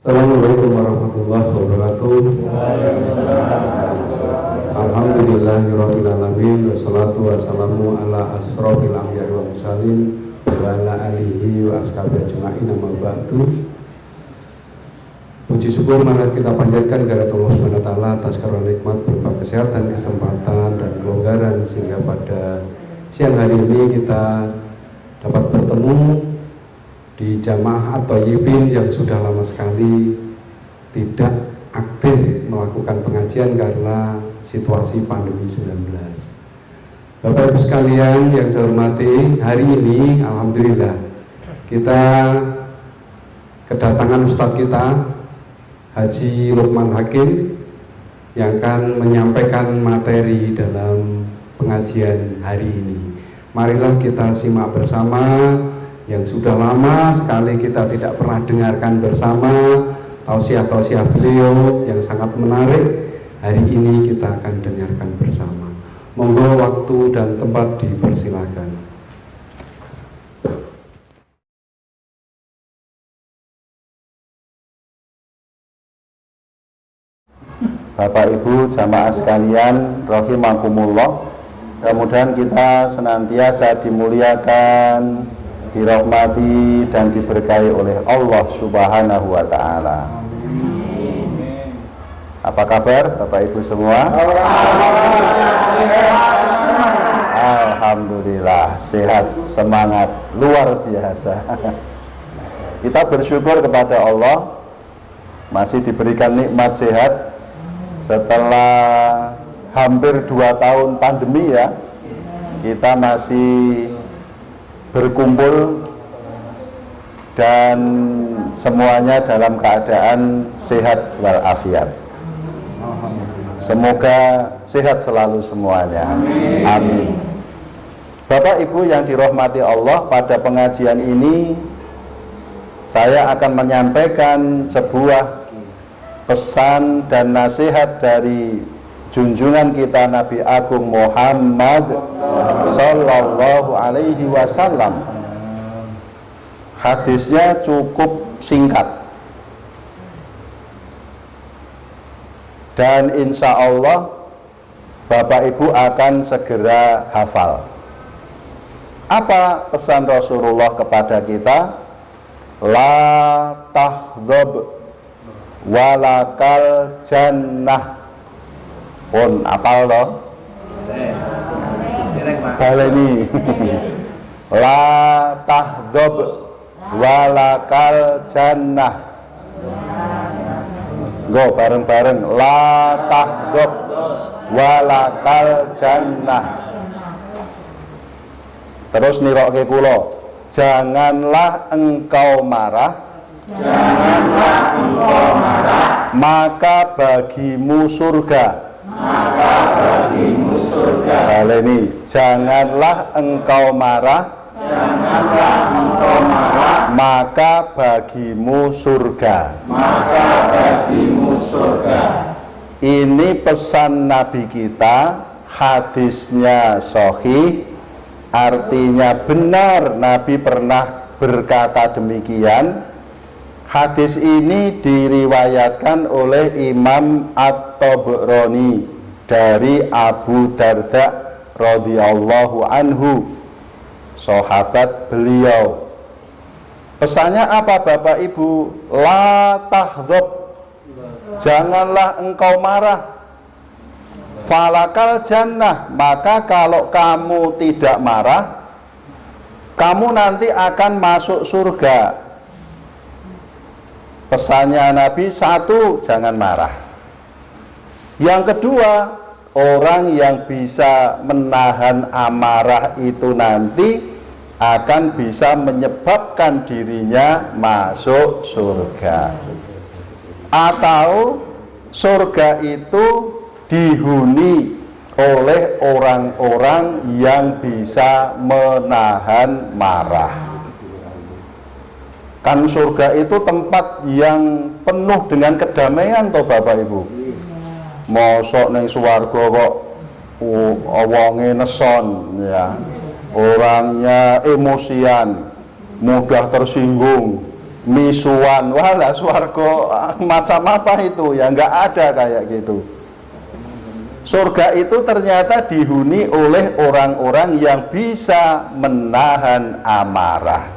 Assalamualaikum warahmatullahi wabarakatuh. Alhamdulillahirabbil alamin wassalatu wassalamu ala asrofil anbiya'i wal mursalin wa ala alihi wa ashabihi ajma'in, amma ba'du. Puji syukur marilah kita panjatkan kehadirat Allah Subhanahu wa taala atas karunia nikmat berupa kesehatan, kesempatan dan kelonggaran sehingga pada siang hari ini kita dapat bertemu di jamaah atau Yibin yang sudah lama sekali tidak aktif melakukan pengajian karena situasi pandemi 19. Bapak Ibu sekalian yang saya hormati, hari ini alhamdulillah kita kedatangan Ustadz kita Haji Lukman Hakim yang akan menyampaikan materi dalam pengajian hari ini. Marilah kita simak bersama yang sudah lama sekali kita tidak pernah dengarkan bersama tausiah-tausiah beliau yang sangat menarik. Hari ini kita akan dengarkan bersama. Monggo waktu dan tempat dipersilakan. Bapak Ibu jamaah sekalian rahimakumullah, mudah-mudahan kita senantiasa dimuliakan, dirahmati dan diberkahi oleh Allah Subhanahu wa taala. Apa kabar Bapak Ibu semua? Alhamdulillah, sehat, semangat, luar biasa. Kita bersyukur kepada Allah masih diberikan nikmat sehat setelah hampir 2 tahun pandemi ya. Kita masih berkumpul dan semuanya dalam keadaan sehat walafiat. Semoga sehat selalu semuanya. Amin. Bapak Ibu yang dirahmati Allah, pada pengajian ini saya akan menyampaikan sebuah pesan dan nasihat dari junjungan kita Nabi Agung Muhammad Sallallahu Alaihi Wasallam. Hadisnya cukup singkat dan insya Allah Bapak Ibu akan segera hafal. Apa pesan Rasulullah kepada kita? La tahdhab walakal jannah. Pun apal loh. Baleni. La tahdhab walakal jannah. Go bareng-bareng. La tahdhab walakal jannah. Terus nirokke kula. Janganlah engkau marah. Janganlah engkau marah. Maka bagimu surga. Maka bagimu surga. Baleni. Janganlah engkau marah. Janganlah engkau marah. Maka bagimu surga. Maka bagimu surga. Ini pesan Nabi kita, hadisnya sahih, artinya benar. Nabi pernah berkata demikian. Hadis ini diriwayatkan oleh Imam At-Tabrani dari Abu Darda radhiyallahu anhu, sahabat beliau. Pesannya apa Bapak Ibu? La tahdhab, janganlah engkau marah. Falakal jannah, maka kalau kamu tidak marah, kamu nanti akan masuk surga. Pesannya Nabi, satu, jangan marah. Yang kedua, orang yang bisa menahan amarah itu nanti akan bisa menyebabkan dirinya masuk surga. Atau surga itu dihuni oleh orang-orang yang bisa menahan marah. Kan surga itu tempat yang penuh dengan kedamaian toh Bapak Ibu. Mosok ning swarga kok wonge neson ya. Orangnya emosian, mudah tersinggung, misuan, walah swarga macam apa itu ya, nggak ada kayak gitu. Surga itu ternyata dihuni oleh orang-orang yang bisa menahan amarah.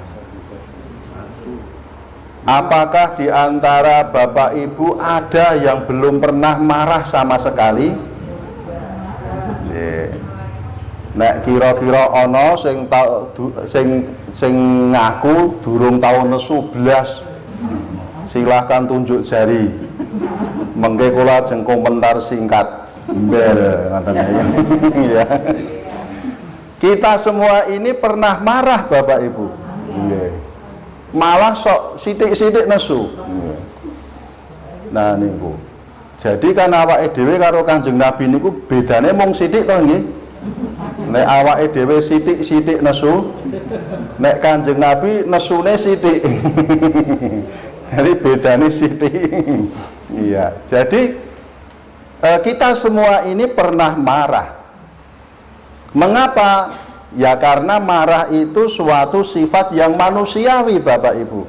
Apakah di antara Bapak Ibu ada yang belum pernah marah sama sekali? Nek kira-kira ana sing ngaku durung tau nesu blas, silahkan tunjuk jari. Mengke kula jeng komentar singkat. Bel ya. Kita semua ini pernah marah Bapak Ibu. Malah sok sithik-sithik nesu. Nah niku. Jadi kan awake dhewe karo Kanjeng Nabi niku bedane mung sithik to nggih. Nek awake dhewe sithik-sithik nesu, nek Kanjeng Nabi nesune sithik. Jadi bedane sithik. Iya. Jadi kita semua ini pernah marah. Mengapa? Ya karena marah itu suatu sifat yang manusiawi Bapak Ibu.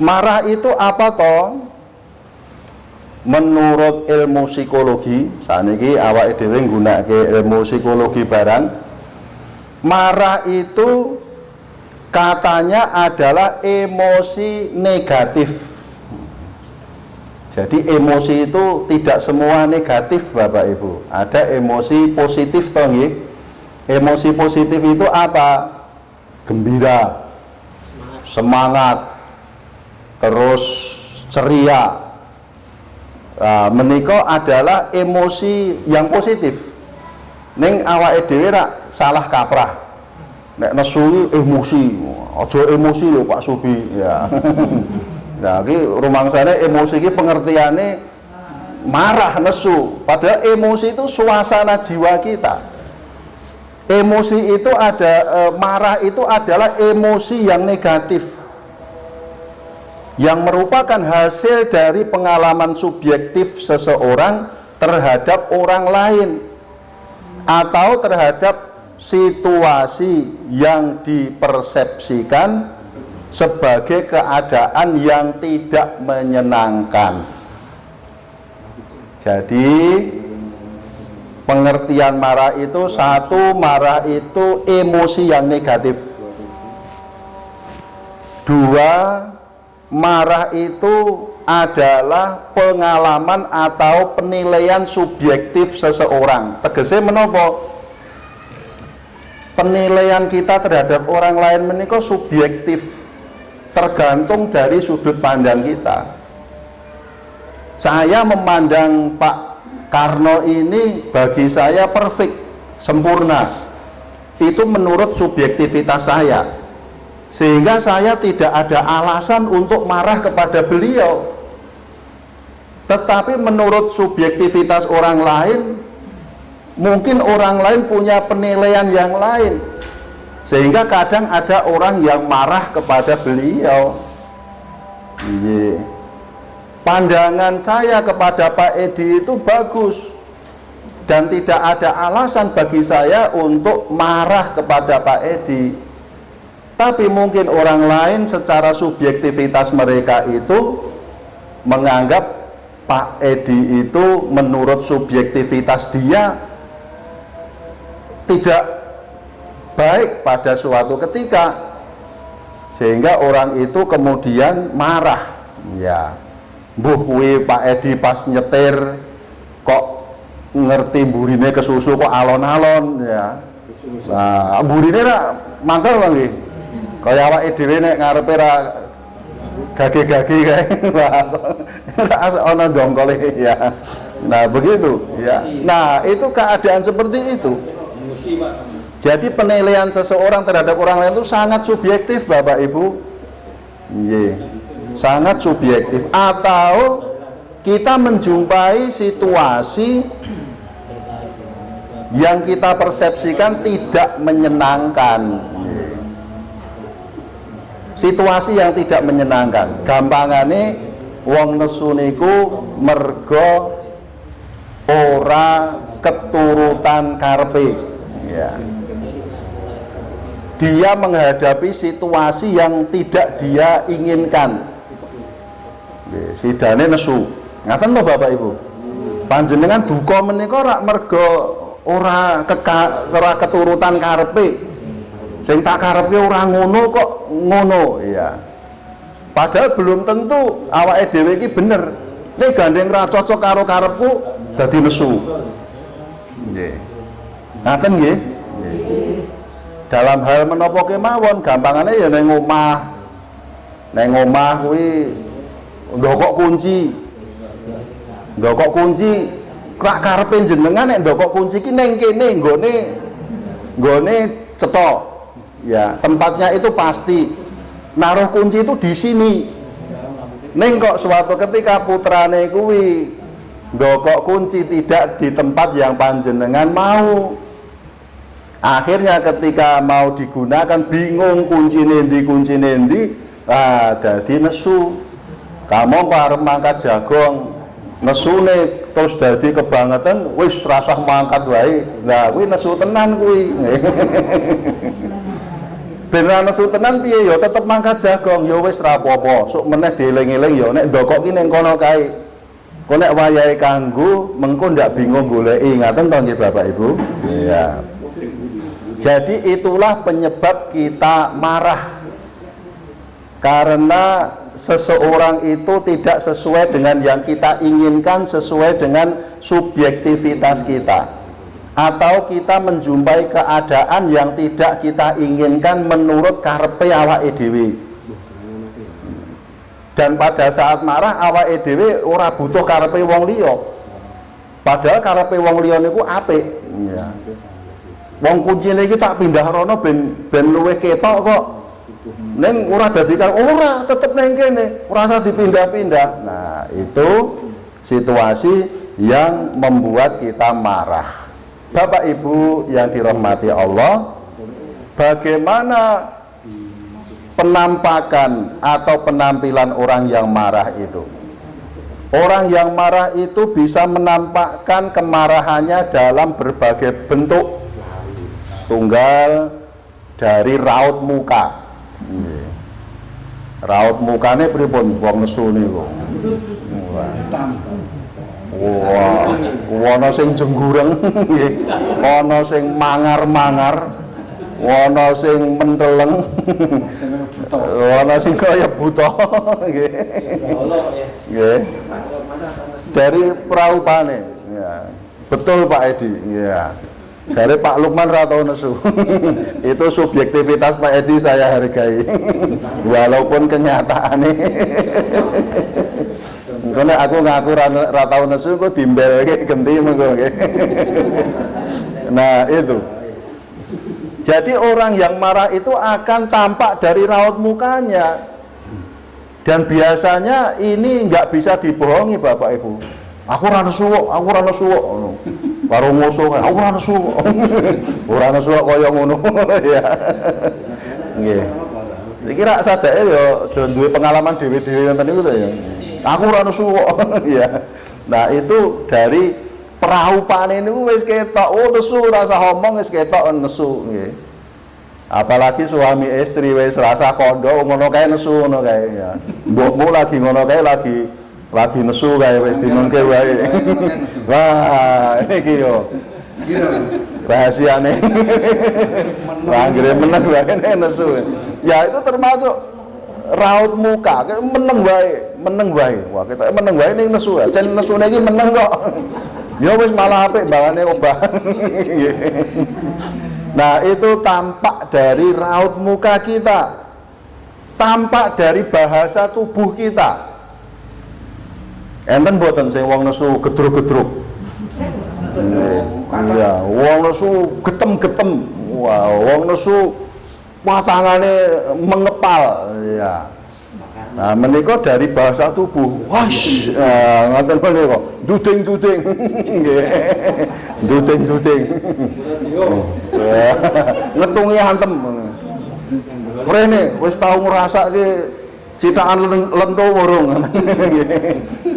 Marah itu apa toh? Menurut ilmu psikologi, saniki awake dhewe nggunakake ilmu psikologi barang, marah itu katanya adalah emosi negatif. Jadi emosi itu tidak semua negatif Bapak Ibu. Ada emosi positif toh nggih. Emosi positif itu apa? Gembira, semangat, terus ceria. Menika adalah emosi yang positif. Ning awake dhewe rak salah kaprah. Nek nesu emosi, aja emosi lho Pak Subi ya. Nah, iki rumangsane emosi iki pengertiane marah, nesu. Padahal emosi itu suasana jiwa kita. Emosi itu marah itu adalah emosi yang negatif, yang merupakan hasil dari pengalaman subjektif seseorang terhadap orang lain atau terhadap situasi yang dipersepsikan sebagai keadaan yang tidak menyenangkan. Jadi pengertian marah itu, satu, marah itu emosi yang negatif. Dua, marah itu adalah pengalaman atau penilaian subjektif seseorang. Tegese menapa? Penilaian kita terhadap orang lain menika subjektif, tergantung dari sudut pandang kita. Saya memandang Pak Karno ini bagi saya perfect, sempurna. Itu menurut subjektivitas saya. Sehingga saya tidak ada alasan untuk marah kepada beliau. Tetapi menurut subjektivitas orang lain, mungkin orang lain punya penilaian yang lain. Sehingga kadang ada orang yang marah kepada beliau. Pandangan saya kepada Pak Edi itu bagus, dan tidak ada alasan bagi saya untuk marah kepada Pak Edi. Tapi mungkin orang lain secara subjektivitas mereka itu menganggap Pak Edi itu menurut subjektivitas dia tidak baik pada suatu ketika, sehingga orang itu kemudian marah. Ya, mbuh kuwi Pak Edi pas nyetir kok ngerti burine kesusu kok alon-alon ya. Nah, burine ra mangkel lho. Kaya awake dhewe nek ngarepe ra gage-gage kae. Ora ana dongkole ya. Nah, begitu ya. Nah, itu keadaan seperti itu. Jadi penilaian seseorang terhadap orang lain itu sangat subjektif Bapak Ibu. Sangat subjektif. Atau kita menjumpai situasi yang kita persepsikan tidak menyenangkan. Situasi yang tidak menyenangkan. Gampangane wong nesu niku mergo ora keturutan karepe. Ya. dia menghadapi situasi yang tidak dia inginkan. Sidane nesu. Ngaten to Bapak Ibu. Panjenengan duka menika rak merga ora keturutan karepe. Sing tak karepe ora ngono kok ngono, iya. Padahal belum tentu awake dhewe iki bener. Nek gandeng ra cocok karo karepku dadi nesu. Nggih. Ngaten nggih? Dalam hal menapa kemawon gampangane ya ning omah. Ning omah kuwi ndokok kunci. Ndokok kunci krak karepe jenengan nek ndokok kunci ki ning kene nggone cetok. Ya, tempatnya itu pasti. Naruh kunci itu di sini. Ning kok suatu ketika putrane kuwi ndokok kunci tidak di tempat yang panjenengan mau. Akhirnya ketika mau digunakan bingung kunci nendi, dadi nesu. Kamu kok arep mangkat jagong, nesune terus dadi kebangetan, wis rasah mangkat wae. Lah kuwi nesu tenan kuwi. Ben ra nesu tenan piye ya tetep mangkat jagong, ya wis ra apa-apa. Sok meneh dieling-eling ya nek ndokok ki ning kono kae. Kok nek wayahe kanggo mengko ndak bingung goleki. Ngaten to nggih Bapak Ibu? Iya. Jadi itulah penyebab kita marah. Karena seseorang itu tidak sesuai dengan yang kita inginkan, sesuai dengan subjektivitas kita. Atau kita menjumpai keadaan yang tidak kita inginkan menurut karepe awake dhewe. Dan pada saat marah awake dhewe ora butuh karepe wong liya. Padahal karepe wong liya niku apik. Ya. Wong kuncine iki tak pindah rono ben luwih ketok kok. Ning ora dadi ora tetep ning kene, ora usah dipindah-pindah. Nah, itu situasi yang membuat kita marah. Bapak Ibu yang dirahmati Allah, bagaimana penampakan atau penampilan orang yang marah itu? Orang yang marah itu bisa menampakkan kemarahannya dalam berbagai bentuk. Tunggal dari raut muka. Raut mukane pripun wong nesu niku? Wah, ana sing jenggureng nggih, ana sing mangar-mangar, ana sing menteleng, ana sing kaya buta nggih. Nggih. Dari praupane. Ya. Betul Pak Edi. Ya. Jare Pak Lukman ra tau nesu. Itu subjektivitas Pak Edi saya hargai. Walaupun kenyataannya. Karena aku ngaku ra tau nesu kok dimbelke genti mengko nggih. Nah, itu. Jadi orang yang marah itu akan tampak dari raut mukanya. Dan biasanya ini nggak bisa dibohongi Bapak Ibu. Aku ora nesu kok, aku ora nesu kok. Karo musuh, aku ora nesu kok. Ora nesu kok kaya ngono ya. Nggih. Iki rak sajake ya duwe pengalaman dhewe-dhewe ngoten niku to ya. Aku ora nesu kok ya. Nah, itu dari praupane niku wis ketok, oh nesu ora usah omong wis ketok nesu nggih. Apalagi suami istri wis rasa kondo ngono kae nesu ngono kae ya. Mbokmu lagi ngono kae lagi nesu kae wis dimengke wae. Wah, iki yo. Rahasiane. Anggere meneng wae nesu. Ya itu termasuk raut muka, kayak meneng wae. Wah, kita meneng wae ning nesu. Jan nesune iki meneng kok. Ya wis malah apik bawane obah. Nah, itu tampak dari raut muka kita, tampak dari bahasa tubuh kita. Enten mboten sing wong nesu gedruk-gedruk. Iya, wong nesu getem-getem. Wah, wong nesu tangane mengepal. Iya. Nah, menika dari bahasa tubuh. Wash, ngoten menika. Duding-duding. Nggih. Duding-duding. Ngetungi hantem. Rene wis tau ngrasake citakan lento urung.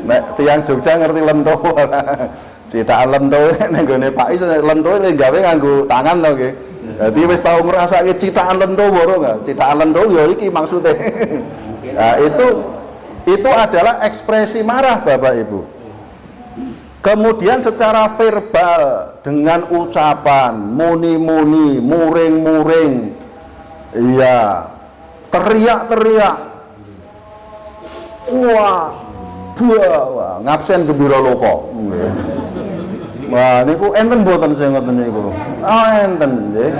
Nek tiyang Jogja ngerti lento. Citakan lento ning gone Pak Is lento le gawe nganggo tangan to nggih. Jadi wis tau ngrasake citakan lendo boro enggak? Citakan lendo ya iki maksudnya. Nah, itu adalah ekspresi marah Bapak Ibu. Kemudian secara verbal dengan ucapan muni-muni, muring-muring, iya, teriak-teriak, wah, wah, ngabsen gembira loko. Wah, niku enten mboten sing ngoten niku. Enten nggih.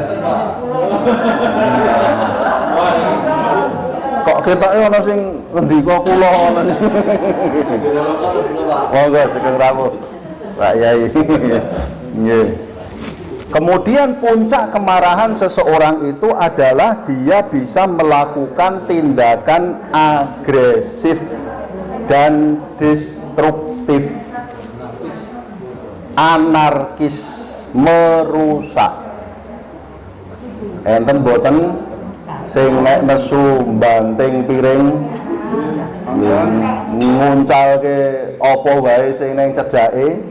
Kok ketoke ana sing ngendika kula ngono niku. Monggo Sugeng rawuh. Pak Yai. Nggih. Kemudian puncak kemarahan seseorang itu adalah dia bisa melakukan tindakan agresif dan destruktif, anarkis, merusak. Enten boten sing nek nesu banting piring nguncalke apa wae sing ning cedhake.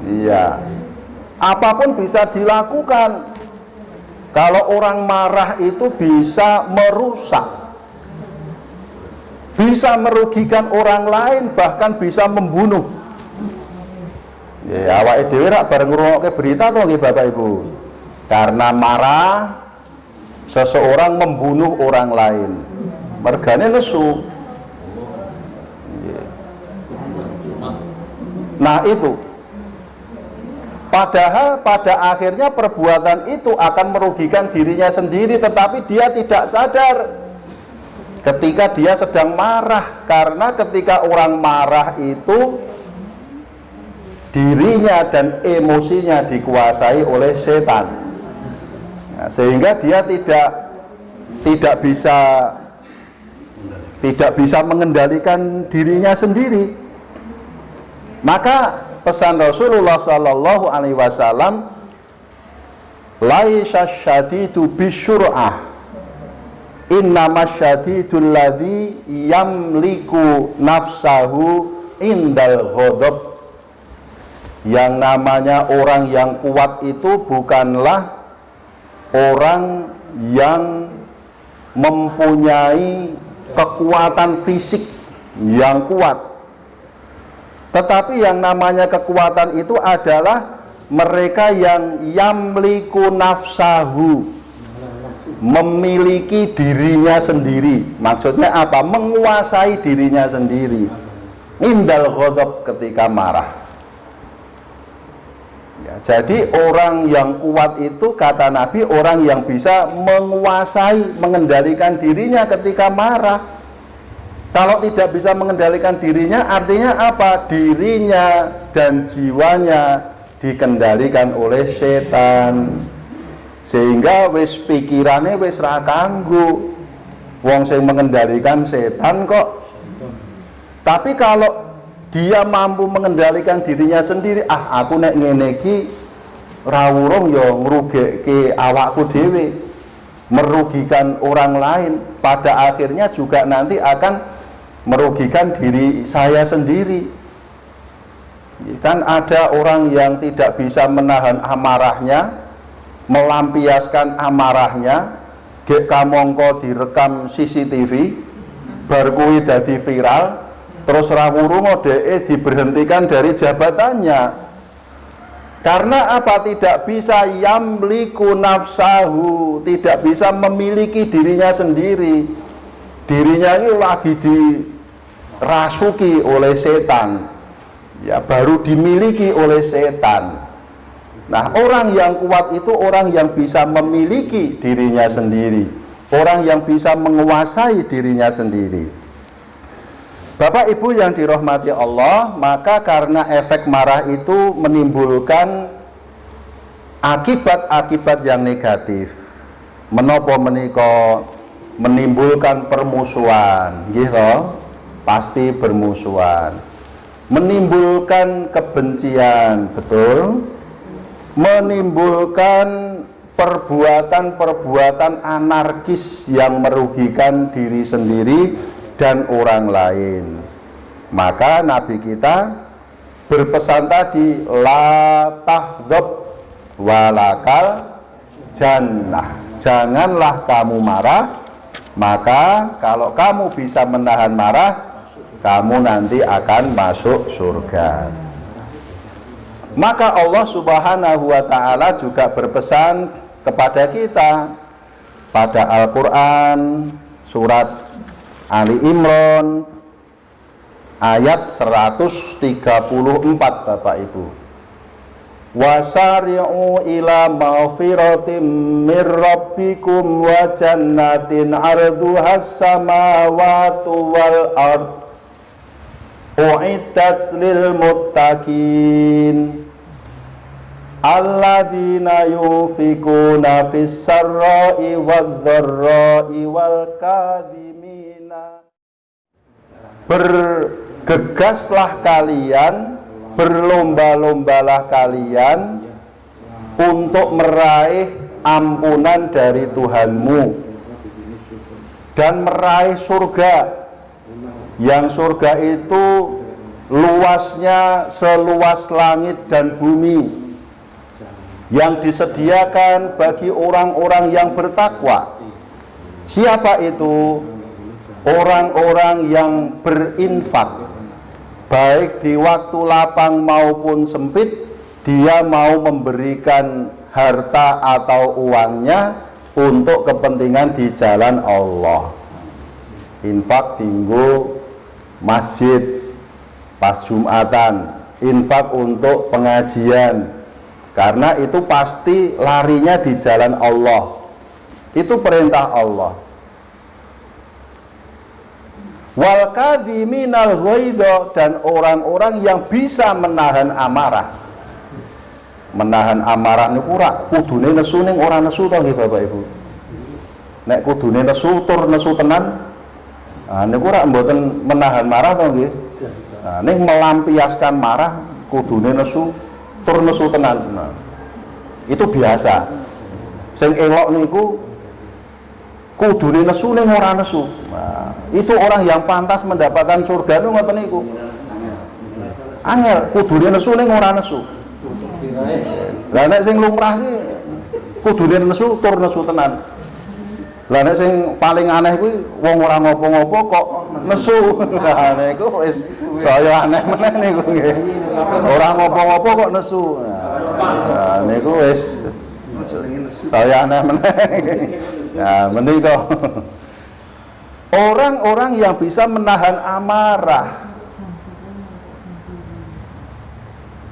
Iya. Apapun bisa dilakukan. Kalau orang marah itu bisa merusak, bisa merugikan orang lain, bahkan bisa membunuh. Ya, awake dhewe rak bareng ngrungokke berita to nggih Bapak Ibu. Karena marah seseorang membunuh orang lain. Mergane nesu. Nah, itu. Padahal pada akhirnya perbuatan itu akan merugikan dirinya sendiri, tetapi dia tidak sadar ketika dia sedang marah. Karena ketika orang marah itu dirinya dan emosinya dikuasai oleh setan. Nah, sehingga dia tidak bisa mengendalikan dirinya sendiri. Maka pesan Rasulullah Sallallahu Alaihi Wasallam, laisa syadidu bisyur'ah, innama syadidul ladzi yamliku nafsahu indal ghadab. Yang namanya orang yang kuat itu bukanlah orang yang mempunyai kekuatan fisik yang kuat, tetapi yang namanya kekuatan itu adalah mereka yang yamliku nafsahu, memiliki dirinya sendiri. Maksudnya apa? Menguasai dirinya sendiri. Indal ghadab, ketika marah. Ya, jadi orang yang kuat itu kata Nabi orang yang bisa menguasai, mengendalikan dirinya ketika marah. Kalau tidak bisa mengendalikan dirinya, artinya apa? Dirinya dan jiwanya dikendalikan oleh setan, sehingga wis pikirannya wis ra kanggo. Wong sing mengendalikan setan kok. Tapi kalau dia mampu mengendalikan dirinya sendiri, aku nek ngene iki ra wurung ya ngrugeke awakku dhewe, merugikan orang lain, pada akhirnya juga nanti akan merugikan diri saya sendiri. Kan ada orang yang tidak bisa menahan amarahnya, melampiaskan amarahnya, gek kamongko direkam CCTV, bar kuwi dadi viral, terus rawurung dheke diberhentikan dari jabatannya. Karena apa? Tidak bisa yamliku nafsahu, tidak bisa memiliki dirinya sendiri. Dirinya ini lagi dirasuki oleh setan, ya, baru dimiliki oleh setan. Nah, orang yang kuat itu orang yang bisa memiliki dirinya sendiri, orang yang bisa menguasai dirinya sendiri. Bapak Ibu yang dirahmati Allah, maka karena efek marah itu menimbulkan akibat-akibat yang negatif. Menapa menika? Menimbulkan permusuhan, gitu, pasti bermusuhan. Menimbulkan kebencian, betul. Menimbulkan perbuatan-perbuatan anarkis yang merugikan diri sendiri dan orang lain. Maka Nabi kita berpesan tadi, la tahdzab walakal jannah. Janganlah kamu marah, maka kalau kamu bisa menahan marah, kamu nanti akan masuk surga. Maka Allah Subhanahu wa ta'ala juga berpesan kepada kita pada Al-Quran surat Ali Imran ayat 134, Bapak Ibu. Wasari'u ila maghfiratin mir rabbikum wa jannatin 'arduhas samawati wal ard u'iddat lil muttaqin alladzina yunfikuna fis sarra'i wadh dharra'i wal kadhimina. Bergegaslah kalian, berlomba-lombalah kalian untuk meraih ampunan dari Tuhanmu dan meraih surga, yang surga itu luasnya seluas langit dan bumi, yang disediakan bagi orang-orang yang bertakwa. Siapa itu? Orang-orang yang berinfak, baik di waktu lapang maupun sempit, dia mau memberikan harta atau uangnya untuk kepentingan di jalan Allah. Infak tinggu masjid pas Jumatan, infak untuk pengajian, karena itu pasti larinya di jalan Allah. Itu perintah Allah. Wal kadhiminal ghaidha, dan orang-orang yang bisa menahan amarah. Menahan amarah niku ora kudune nesu ning ora nesu to nggih Bapak Ibu. Nek kudune nesu tur nesu tenan, niku ora mboten menahan marah to nggih. Ning melampiaskan marah kudune nesu tur nesu tenan. Itu biasa. Sing elok niku kudune nesu ning ora nesu. Itu orang yang pantas mendapatkan surga niku ngoten niku. Angel kudune nesu ning ora nesu. Lah nek sing lumrah iki kudune nesu tur nesu tenan. Lah nek sing paling aneh kuwi wong ora ngopo-ngopo kok nesu. Lah niku wis saya aneh meneh niku nggih. Ora ngopo-ngopo kok nesu. Nah niku wis saya aneh meneh. Ya menika. Orang-orang yang bisa menahan amarah,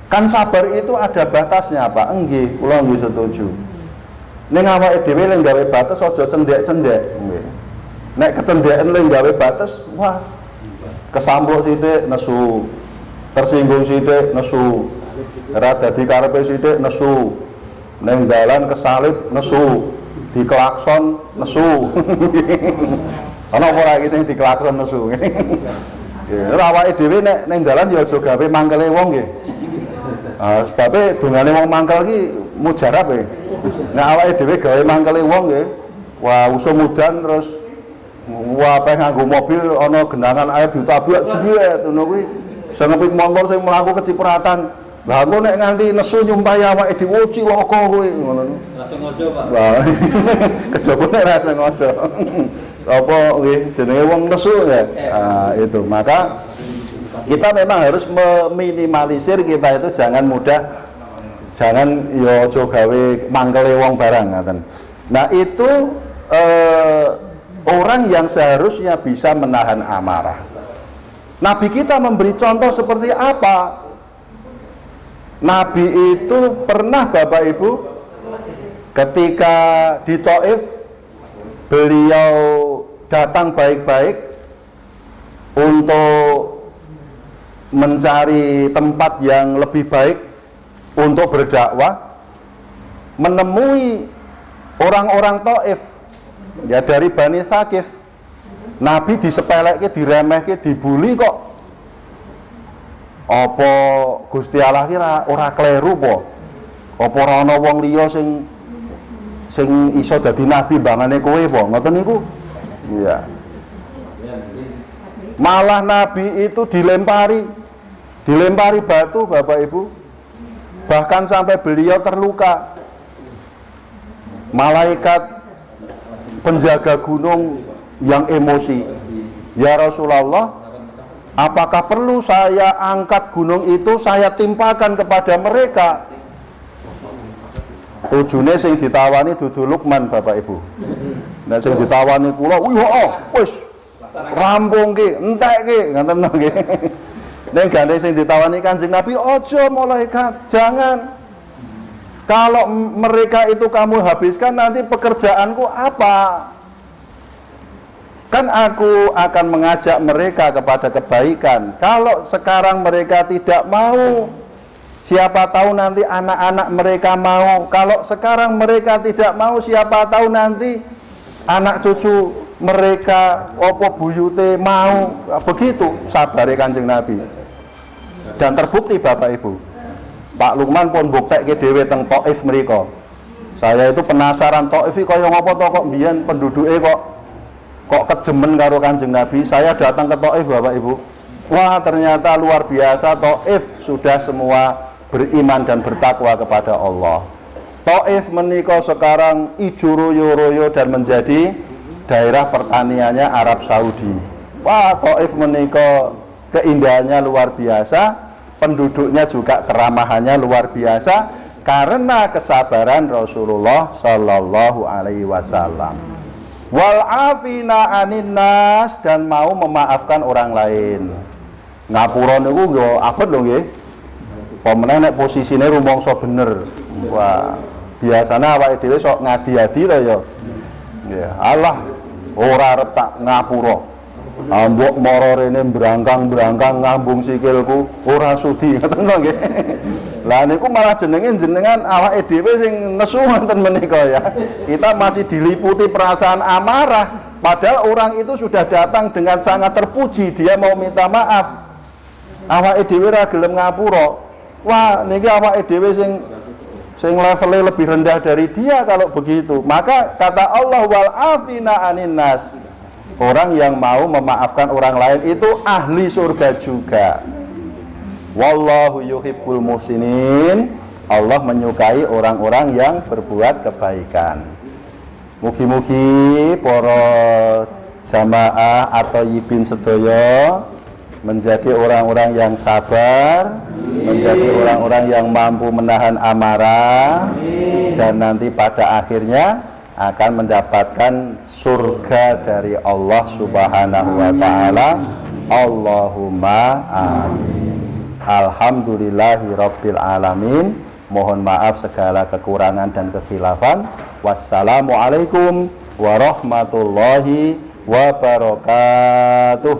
kan sabar itu ada batasnya, Pak. Nggih, kula nggih setuju. Ning awake dhewe lek gawe batas aja cendhek-cendhek, nggih. Nek kecendhekan lek gawe batas, wah, kesampluk sithik nesu, tersinggung sithik nesu, ora dadi karepe sithik nesu, ning dalan kesalip nesu, diklakson nesu. Ana apa lagi sing diklakson nesu. Ya, awake dhewe nek ning dalan ya aja gawe mangkele wong nggih. Sebabe dungane wong mangkel iki mujarab ya. Nek awake dhewe gawe mangkele wong nggih, wah usum mudan terus wah apa nganggo mobil ana genangan air ditabrak jebret ngono kuwi. Sing ngepik motor sing mlaku kecipratan. Lah engko nek nganti nesu nyumpahi awake dhewe cilaka kuwi ngono. Langsung aja, Pak. Wah. Kejaba nek ra sengaja. Apa nggih jenenge wong nesu ya. Itu maka kita memang harus meminimalisir, kita itu jangan mudah, jangan yo aja gawe mangkele wong barang ngaten. Nah itu orang yang seharusnya bisa menahan amarah. Nabi kita memberi contoh seperti apa? Nabi itu pernah Bapak Ibu ketika di Thaif beliau datang baik-baik untuk mencari tempat yang lebih baik untuk berdakwah, menemui orang-orang Thaif ya dari Bani Thaqif. Nabi disepelekke, diremehke, dibuli kok. Apa Gusti Allah kira ora kleru po? Apa ora ana wong liya sing iso dadi nabi bangane kowe po? Ngoten niku. Iya. Malah Nabi itu dilempari batu Bapak Ibu, bahkan sampai beliau terluka. malaikat penjaga gunung yang emosi, ya Rasulullah, apakah perlu saya angkat gunung itu, saya timpakan kepada mereka? Tujune sing ditawani dudu Lukman, Bapak Ibu. Nek sing ditawani kula, wis rampung ki, entek ki, ngoten nggih. Nek gandeng sing ditawani Kanjeng Nabi, ojo malaikat, jangan. Kalau mereka itu kamu habiskan, nanti pekerjaanku apa? Kan aku akan mengajak mereka kepada kebaikan. Kalau sekarang mereka tidak mau, siapa tahu nanti anak-anak mereka mau. Kalau sekarang mereka tidak mau, siapa tahu nanti anak cucu mereka opo buyute mau. Begitu sabare Kanjeng Nabi. Dan terbukti Bapak Ibu, Pak Lukman pun buktekke dhewe teng Thaif mriku. Saya itu penasaran, Thaif iki kaya ngapa to kok mbiyen penduduke kok kejemen karo Kanjeng Nabi. Saya datang ke Thaif Bapak Ibu. Wah, ternyata luar biasa, Thaif sudah semua beriman dan bertakwa kepada Allah. Thaif menika sekarang ijo royo-royo dan menjadi daerah pertaniannya Arab Saudi. Wah, Thaif menika keindahannya luar biasa, penduduknya juga keramahannya luar biasa karena kesabaran Rasulullah Shallallahu Alaihi Wasallam. Wal afina anin nas, dan mau memaafkan orang lain. Ngapura niku yo abet lho nggih. Pemenang nek posisine rumangsa bener. Wah, biasanya awake dhewe sok ngadi-adi to ya. Nggih, Allah ora retak ngapura. Ambok moro rene brangkang-brangkang ngambung sikilku ora sudi, ngoten lho nggih. Lah niku malah jenengan awake dhewe sing nesu wonten menika ya. Kita masih diliputi perasaan amarah, padahal orang itu sudah datang dengan sangat terpuji, dia mau minta maaf. Awake dhewe ra gelem ngapura. Wah, niki awake dhewe sing levelnya lebih rendah dari dia kalau begitu. Maka kata Allah, wal afina anin nas, orang yang mau memaafkan orang lain itu ahli surga juga. Wallahu yuhibbul muhsinin, Allah menyukai orang-orang yang berbuat kebaikan. Mugi-mugi para jamaah atau yibin sedaya menjadi orang-orang yang sabar, menjadi orang-orang yang mampu menahan amarah, dan nanti pada akhirnya akan mendapatkan surga dari Allah Subhanahu wa Ta'ala. Allahumma amin. Alhamdulillahi Rabbil Alamin. Mohon maaf segala kekurangan dan kekhilafan. Wassalamualaikum warahmatullahi wabarakatuh.